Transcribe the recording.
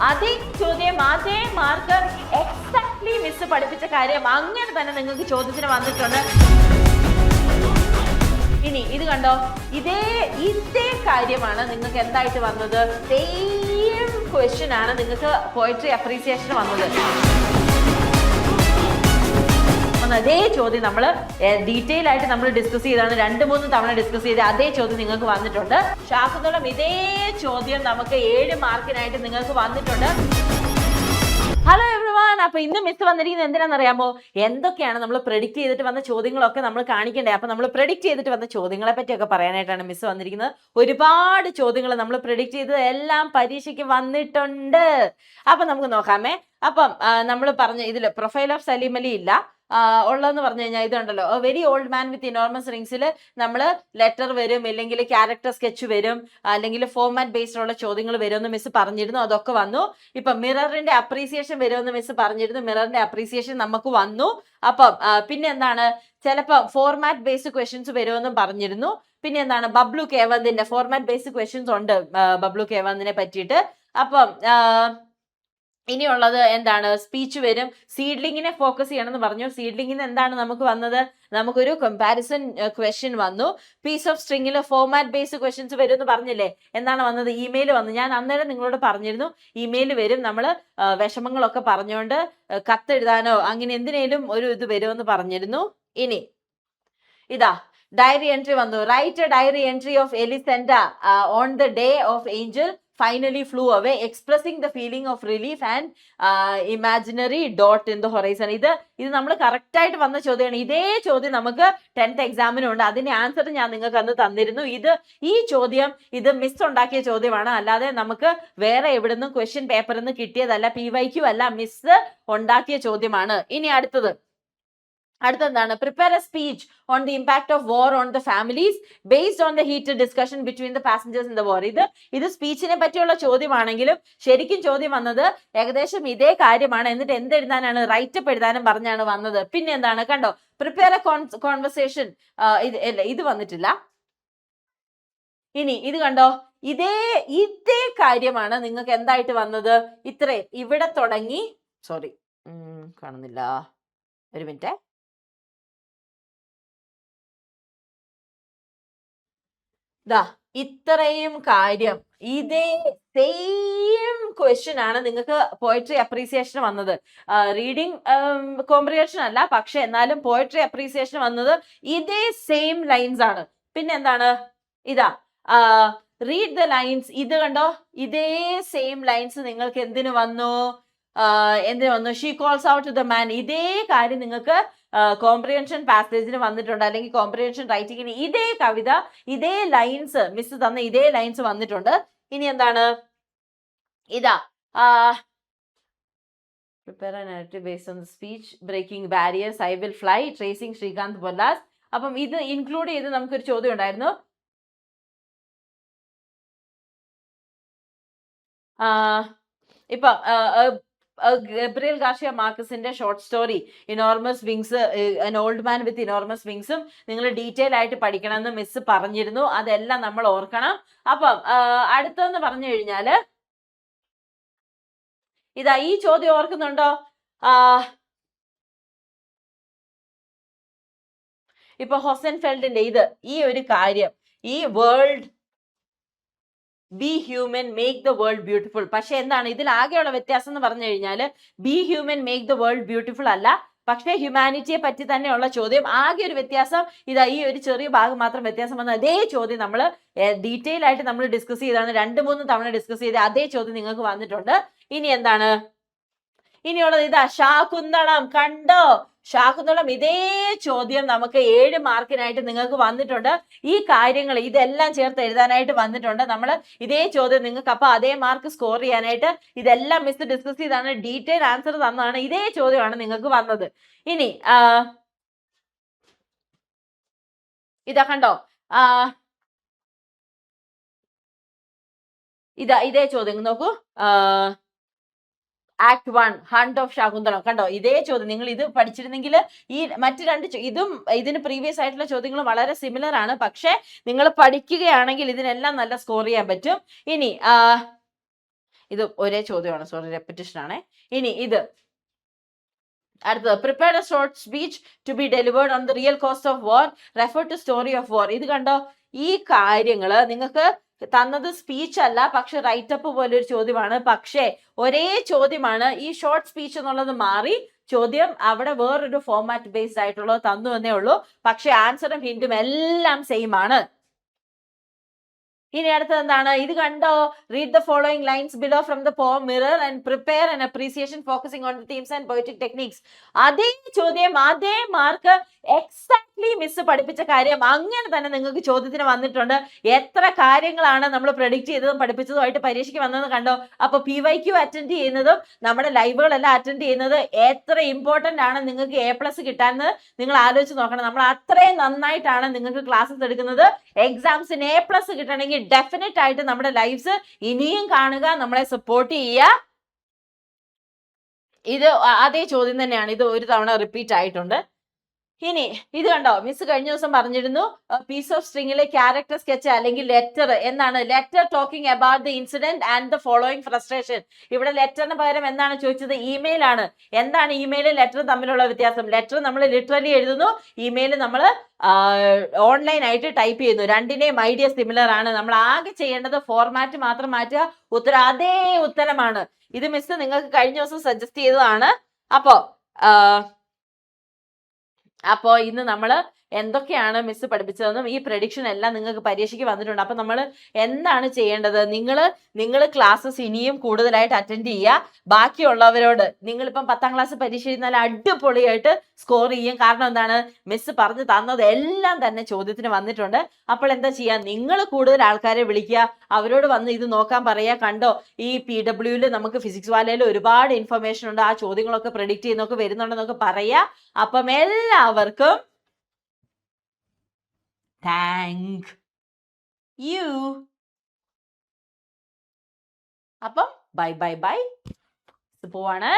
അതേ ചോദ്യം അതേ മാർക്ക് എക്സാക്ട്ലി മിസ് പഠിപ്പിച്ച കാര്യം അങ്ങനെ തന്നെ നിങ്ങൾക്ക് ചോദ്യത്തിന് വന്നിട്ടുണ്ട്. ഇനി ഇത് കണ്ടോ, ഇതേ കാര്യമാണ് നിങ്ങൾക്ക് എന്തായിട്ട് വന്നത്, സെയിം ക്വസ്റ്റ്യൻ ആണ് നിങ്ങൾക്ക് പോയട്രി അപ്രീസിയേഷൻ വന്നത്. അതേ ചോദ്യം നമ്മൾ ഡീറ്റെയിൽ ആയിട്ട് നമ്മൾ ഡിസ്കസ് ചെയ്താണ്, 2-3 തവണ ഡിസ്കസ് ചെയ്ത് അതേ ചോദ്യം നിങ്ങൾക്ക് വന്നിട്ടുണ്ട്. ശാകുന്തളം ഇതേ ചോദ്യം നമുക്ക് 7 മാർക്കിനായിട്ട് നിങ്ങൾക്ക് വന്നിട്ടുണ്ട്. ഹലോ എവ്രിവൺ, അപ്പൊ ഇന്ന് മിസ് വന്നിരിക്കുന്നത് എന്തിനാണെന്നറിയാമോ, എന്തൊക്കെയാണ് നമ്മൾ പ്രെഡിക്റ്റ് ചെയ്തിട്ട് വന്ന ചോദ്യങ്ങളൊക്കെ നമ്മൾ കാണിക്കണ്ടേ. അപ്പൊ നമ്മൾ പ്രെഡിക്റ്റ് ചെയ്തിട്ട് വന്ന ചോദ്യങ്ങളെ പറ്റിയൊക്കെ പറയാനായിട്ടാണ് മിസ് വന്നിരിക്കുന്നത്. ഒരുപാട് ചോദ്യങ്ങൾ നമ്മൾ പ്രെഡിക്റ്റ് ചെയ്തത് എല്ലാം പരീക്ഷയ്ക്ക് വന്നിട്ടുണ്ട്. അപ്പൊ നമുക്ക് നോക്കാമേ. അപ്പം നമ്മൾ പറഞ്ഞ ഇതിൽ പ്രൊഫൈൽ ഓഫ് സലീം അലി ഇല്ല, ഉള്ളതെന്ന് പറഞ്ഞു കഴിഞ്ഞാൽ ഇതുണ്ടല്ലോ, വെരി ഓൾഡ് മാൻ വിത്ത് ഇനോർമസ് റിങ്സിൽ നമ്മൾ ലെറ്റർ വരും, അല്ലെങ്കിൽ ക്യാരക്ടർ സ്കെച്ച് വരും, അല്ലെങ്കിൽ ഫോർമാറ്റ് ബേസ്ഡ് ഉള്ള ചോദ്യങ്ങൾ വരുമെന്ന് മിസ് പറഞ്ഞിരുന്നു, അതൊക്കെ വന്നു. ഇപ്പൊ മിററിന്റെ അപ്രീസിയേഷൻ വരുമെന്ന് മിസ് പറഞ്ഞിരുന്നു, മിററിന്റെ അപ്രീസിയേഷൻ നമുക്ക് വന്നു. അപ്പം പിന്നെ എന്താണ്, ചിലപ്പോൾ ഫോർമാറ്റ് ബേസ്ഡ് ക്വസ്റ്റ്യൻസ് വരുമെന്നും പറഞ്ഞിരുന്നു. പിന്നെ എന്താണ്, ബബ്ലു കേവന്തിന്റെ ഫോർമാറ്റ് ബേസ്ഡ് ക്വസ്റ്റ്യൻസ് ഉണ്ട് ബബ്ലു കേവന്തിനെ പറ്റിയിട്ട്. അപ്പം ഇനിയുള്ളത് എന്താണ്, സ്പീച്ച് വരും. സീഡ്ലിങ്ങിനെ ഫോക്കസ് ചെയ്യണമെന്ന് പറഞ്ഞു. സീഡ്ലിങ്ങിന് എന്താണ് നമുക്ക് വന്നത്, നമുക്കൊരു കമ്പാരിസൺ ക്വസ്റ്റ്യൻ വന്നു. പീസ് ഓഫ് സ്ട്രിങ്ങിൽ ഫോർമാറ്റ് ബേസ്ഡ് ക്വസ്റ്റ്യൻസ് വരും എന്ന് പറഞ്ഞില്ലേ, എന്താണ് വന്നത്, ഇമെയിൽ വന്നു. ഞാൻ അന്നേരം നിങ്ങളോട് പറഞ്ഞിരുന്നു ഇമെയിൽ വരും, നമ്മൾ വിഷമങ്ങളൊക്കെ പറഞ്ഞുകൊണ്ട് കത്തെഴുതാനോ അങ്ങനെ എന്തിനേലും ഒരു ഇത് വരുമെന്ന് പറഞ്ഞിരുന്നു. ഇനി ഇതാ ഡയറി എൻട്രി വന്നു. Write a diary entry of Elisenda on the day of angel finally flew away, expressing the feeling of relief and imaginary dot in the horizon. ഇത് നമ്മൾ കറക്റ്റ് ആയിട്ട് വന്ന ചോദ്യമാണ്. ഇതേ ചോദ്യം നമുക്ക് 10th എക്സാമിനുണ്ട്. അതിന്റെ ആൻസർ ഞാൻ നിങ്ങൾക്ക് അന്ന് തന്നിരുന്നു. ഈ ചോദ്യം ഇത് മിസ് ഉണ്ടാക്കിയ ചോദ്യമാണ്, അല്ലാതെ നമുക്ക് വേറെ എവിടുന്നും ക്വസ്റ്റ്യൻ പേപ്പറിൽ നിന്ന് കിട്ടിയതല്ല, PYQ അല്ല, മിസ് ഉണ്ടാക്കിയ ചോദ്യമാണ്. ഇനി അടുത്തെന്താണ്, prepare a speech on the impact of war on the families based on the heated discussion between the passengers in the war. ഇത് സ്പീച്ചിനെ പറ്റിയുള്ള ചോദ്യമാണെങ്കിലും ശരിക്കും ചോദ്യം വന്നത് ഏകദേശം ഇതേ കാര്യമാണ്. എന്നിട്ട് എന്തെഴുതാനാണ്, റൈറ്റപ്പ് എഴുതാനും പറഞ്ഞാണ് വന്നത്. പിന്നെ എന്താണ്, കണ്ടോ, പ്രിപ്പയർ എ കോൺവെർസേഷൻ, ഇത് വന്നിട്ടില്ല. ഇനി ഇത് കണ്ടോ, ഇതേ കാര്യമാണ് നിങ്ങൾക്ക് എന്തായിട്ട് വന്നത്, ഇത്രയും ഇവിടെ തുടങ്ങി, സോറി കാണുന്നില്ല, ഒരു മിനിറ്റ്. ഇത്രയും കാര്യം ഇതേ സെയിം ക്വസ്റ്റ്യൻ ആണ് നിങ്ങൾക്ക് പോയട്രി അപ്രീസിയേഷൻ വന്നത്. റീഡിങ് കോംപ്രിഹെൻഷൻ അല്ല, പക്ഷെ എന്നാലും പോയട്രി അപ്രീസിയേഷൻ വന്നത് ഇതേ സെയിം ലൈൻസ് ആണ്. പിന്നെ എന്താണ്, റീഡ് ദ ലൈൻസ്. ഇത് കണ്ടോ, ഇതേ സെയിം ലൈൻസ് നിങ്ങൾക്ക് എന്തിനു വന്നു, she calls out to the man. ഇതേ കാര്യം നിങ്ങൾക്ക് കോംപ്രിഹെൻഷൻ പാസേജിന് വന്നിട്ടുണ്ട്, അല്ലെങ്കിൽ കോംപ്രിഹെൻഷൻ റൈറ്റിങ്ങിന് ഇതേ കവിത, ഇതേ ലൈൻസ്, മിസ് തന്ന ഇതേ ലൈൻസ് വന്നിട്ടുണ്ട്. ഇനി എന്താണ്, prepare a narrative based on the speech, breaking barriers, I will fly, tracing Srikanth Bolla's. അപ്പം ഇത് ഇൻക്ലൂഡ് ചെയ്ത് നമുക്കൊരു ചോദ്യം ഉണ്ടായിരുന്നു. ഇപ്പൊ ഗബ്രിയൽ ഗാർഷിയ മാർക്കസിന്റെ short story enormous wings, an old man with enormous വിങ്സും നിങ്ങൾ ഡീറ്റെയിൽ ആയിട്ട് പഠിക്കണമെന്ന് മിസ് പറഞ്ഞിരുന്നു. അതെല്ലാം നമ്മൾ ഓർക്കണം. അപ്പം അടുത്തെന്ന് പറഞ്ഞു കഴിഞ്ഞാല് ഈ ചോദ്യം ഓർക്കുന്നുണ്ടോ, ഇപ്പൊ ഹൊസൻഫെൽഡിന്റെ ഈ ഒരു കാര്യം, ഈ world B human make the world beautiful. പക്ഷെ എന്താണ് ഇതിൽ ആകെയുള്ള വ്യത്യാസം എന്ന് പറഞ്ഞു കഴിഞ്ഞാൽ, B human make the world beautiful അല്ല, പക്ഷേ ഹ്യൂമാനിറ്റിയെ പറ്റി തന്നെയുള്ള ചോദ്യം. ആകെ ഒരു വ്യത്യാസം ഈ ഒരു ചെറിയ ഭാഗം മാത്രം വ്യത്യാസം വന്ന അതേ ചോദ്യം നമ്മൾ ഡീറ്റെയിൽ ആയിട്ട് നമ്മൾ ഡിസ്കസ് ചെയ്താണ്, 2-3 തവണ ഡിസ്കസ് ചെയ്ത് അതേ ചോദ്യം നിങ്ങൾക്ക് വന്നിട്ടുണ്ട്. ഇനി എന്താണ്, ഇനിയുള്ളത് ശാകുന്തളം. കണ്ടോ, ശാകുന്തളം ഇതേ ചോദ്യം നമുക്ക് 7 മാർക്കിനായിട്ട് നിങ്ങൾക്ക് വന്നിട്ടുണ്ട്. ഈ കാര്യങ്ങൾ ഇതെല്ലാം ചേർത്ത് എഴുതാനായിട്ട് വന്നിട്ടുണ്ട്. നമ്മൾ ഇതേ ചോദ്യം നിങ്ങൾക്ക് അപ്പൊ അതേ മാർക്ക് സ്കോർ ചെയ്യാനായിട്ട് ഇതെല്ലാം മിസ് ഡിസ്കസ് ചെയ്താണ്, ഡീറ്റെയിൽ ആൻസർ തന്നതാണ്. ഇതേ ചോദ്യമാണ് നിങ്ങൾക്ക് വന്നത്. ഇനി കണ്ടോ, ഇതേ ചോദ്യം നോക്കൂ. Act 1 hunt of Shakuntalam. കണ്ടോ, ഇതേ ചോദ്യം നിങ്ങൾ ഇത് പഠിച്ചിരുന്നെങ്കിൽ ഈ മറ്റ് 2 ഇതും ഇതിന് പ്രീവിയസ് ആയിട്ടുള്ള ചോദ്യങ്ങൾ വളരെ സിമിലർ ആണ്. പക്ഷെ നിങ്ങൾ പഠിക്കുകയാണെങ്കിൽ ഇതിനെല്ലാം നല്ല സ്കോർ ചെയ്യാൻ പറ്റും. ഇനി ഇത് ഒരേ ചോദ്യമാണ്, സോറി റെപ്പിറ്റേഷൻ ആണേ. ഇനി ഇത് അടുത്തത്, prepare a short speech to be delivered on the real cost of war, refer to story of war. ഇത് കണ്ടോ, ഈ കാര്യങ്ങള് നിങ്ങൾക്ക് തന്നത് സ്പീച്ച് അല്ല, പക്ഷെ റൈറ്റപ്പ് പോലെ ഒരു ചോദ്യമാണ്. പക്ഷേ ഒരേ ചോദ്യമാണ്, ഈ ഷോർട്ട് സ്പീച്ച് എന്നുള്ളത് മാറി ചോദ്യം അവിടെ വേറൊരു ഫോർമാറ്റ് ബേസ്ഡ് ആയിട്ടുള്ളത് തന്നു എന്നേ ഉള്ളൂ. പക്ഷെ ആൻസറും ഹിന്റും എല്ലാം സെയിം ആണ്. ഇനി അടുത്തത് എന്താണ്, ഇത് കണ്ടോ, read the following lines below from the poem mirror and prepare an appreciation focusing on the themes and poetic techniques. അതേ ചോദ്യം, അതേ മാർക്ക്, എക്സാക്ട്ലി മിസ് പഠിപ്പിച്ച കാര്യം അങ്ങനെ തന്നെ നിങ്ങൾക്ക് ചോദ്യത്തിന് വന്നിട്ടുണ്ട്. എത്ര കാര്യങ്ങളാണ് നമ്മൾ പ്രഡിക്റ്റ് ചെയ്തതും പഠിപ്പിച്ചതുമായിട്ട് പരീക്ഷയ്ക്ക് വന്നതെന്ന് കണ്ടോ. അപ്പൊ PYQ അറ്റൻഡ് ചെയ്യുന്നതും നമ്മുടെ ലൈവുകളെല്ലാം അറ്റൻഡ് ചെയ്യുന്നത് എത്ര ഇമ്പോർട്ടന്റ് ആണ് നിങ്ങൾക്ക് A+ കിട്ടാന്ന് നിങ്ങൾ ആലോചിച്ച് നോക്കണം. നമ്മൾ അത്രയും നന്നായിട്ടാണ് നിങ്ങൾക്ക് ക്ലാസ്സസ് എടുക്കുന്നത്. എക്സാംസിന് A+ കിട്ടണമെങ്കിൽ ഡെഫിനറ്റ് ആയിട്ട് നമ്മുടെ ലൈവ്സ് ഇനിയും കാണുക, നമ്മളെ സപ്പോർട്ട് ചെയ്യുക. ഇത് അതേ ചോദ്യം തന്നെയാണ്, ഇത് ഒരു തവണ റിപ്പീറ്റ് ആയിട്ടുണ്ട്. ഇനി ഇത് കണ്ടോ, മിസ് കഴിഞ്ഞ ദിവസം പറഞ്ഞിരുന്നു പീസ് ഓഫ് സ്ട്രിങ്ങിലെ ക്യാരക്ടർ സ്കെച്ച് അല്ലെങ്കിൽ ലെറ്റർ എന്താണ്, letter talking about the incident and the following frustration. ഇവിടെ ലെറ്ററിന് പകരം എന്താണ് ചോദിച്ചത്, ഇമെയിൽ ആണ്. എന്താണ് ഇമെയിലും ലെറ്ററും തമ്മിലുള്ള വ്യത്യാസം? ലെറ്റർ നമ്മൾ ലിറ്ററലി എഴുതുന്നു, ഇമെയിൽ നമ്മൾ ഓൺലൈൻ ആയിട്ട് ടൈപ്പ് ചെയ്യുന്നു. രണ്ടിനെയും ഐഡിയ സിമിലർ ആണ്. നമ്മൾ ആകെ ചെയ്യേണ്ടത് ഫോർമാറ്റ് മാത്രം മാറ്റുക, ഉത്തരം അതേ ഉത്തരമാണ്. ഇത് മിസ് നിങ്ങൾക്ക് കഴിഞ്ഞ ദിവസം സജസ്റ്റ് ചെയ്തതാണ്. അപ്പോ ഇന്ന് നമ്മൾ എന്തൊക്കെയാണ് മിസ് പഠിപ്പിച്ചതെന്നും ഈ പ്രഡിക്ഷൻ എല്ലാം നിങ്ങൾക്ക് പരീക്ഷയ്ക്ക് വന്നിട്ടുണ്ട്. അപ്പൊ നമ്മൾ എന്താണ് ചെയ്യേണ്ടത്, നിങ്ങൾ ക്ലാസ്സസ് ഇനിയും കൂടുതലായിട്ട് അറ്റൻഡ് ചെയ്യുക. ബാക്കിയുള്ളവരോട് നിങ്ങളിപ്പം 10ാം ക്ലാസ് പരീക്ഷ എഴുതിയാൽ അടിപൊളിയായിട്ട് സ്കോർ ചെയ്യും. കാരണം എന്താണ്, മിസ് പറഞ്ഞു തന്നത് എല്ലാം തന്നെ ചോദ്യത്തിന് വന്നിട്ടുണ്ട്. അപ്പോൾ എന്താ ചെയ്യുക, നിങ്ങൾ കൂടുതൽ ആൾക്കാരെ വിളിക്കുക, അവരോട് വന്ന് ഇത് നോക്കാൻ പറയുക. കണ്ടോ, ഈ PWയിൽ നമുക്ക് ഫിസിക്സ് വാലയിൽ ഒരുപാട് ഇൻഫർമേഷൻ ഉണ്ട്, ആ ചോദ്യങ്ങളൊക്കെ പ്രെഡിക്റ്റ് ചെയ്യുന്നൊക്കെ വരുന്നുണ്ടെന്നൊക്കെ പറയുക. അപ്പം എല്ലാവർക്കും താങ്ക് യു. അപ്പം ബൈ ബൈ ബൈ, പോവാണ്.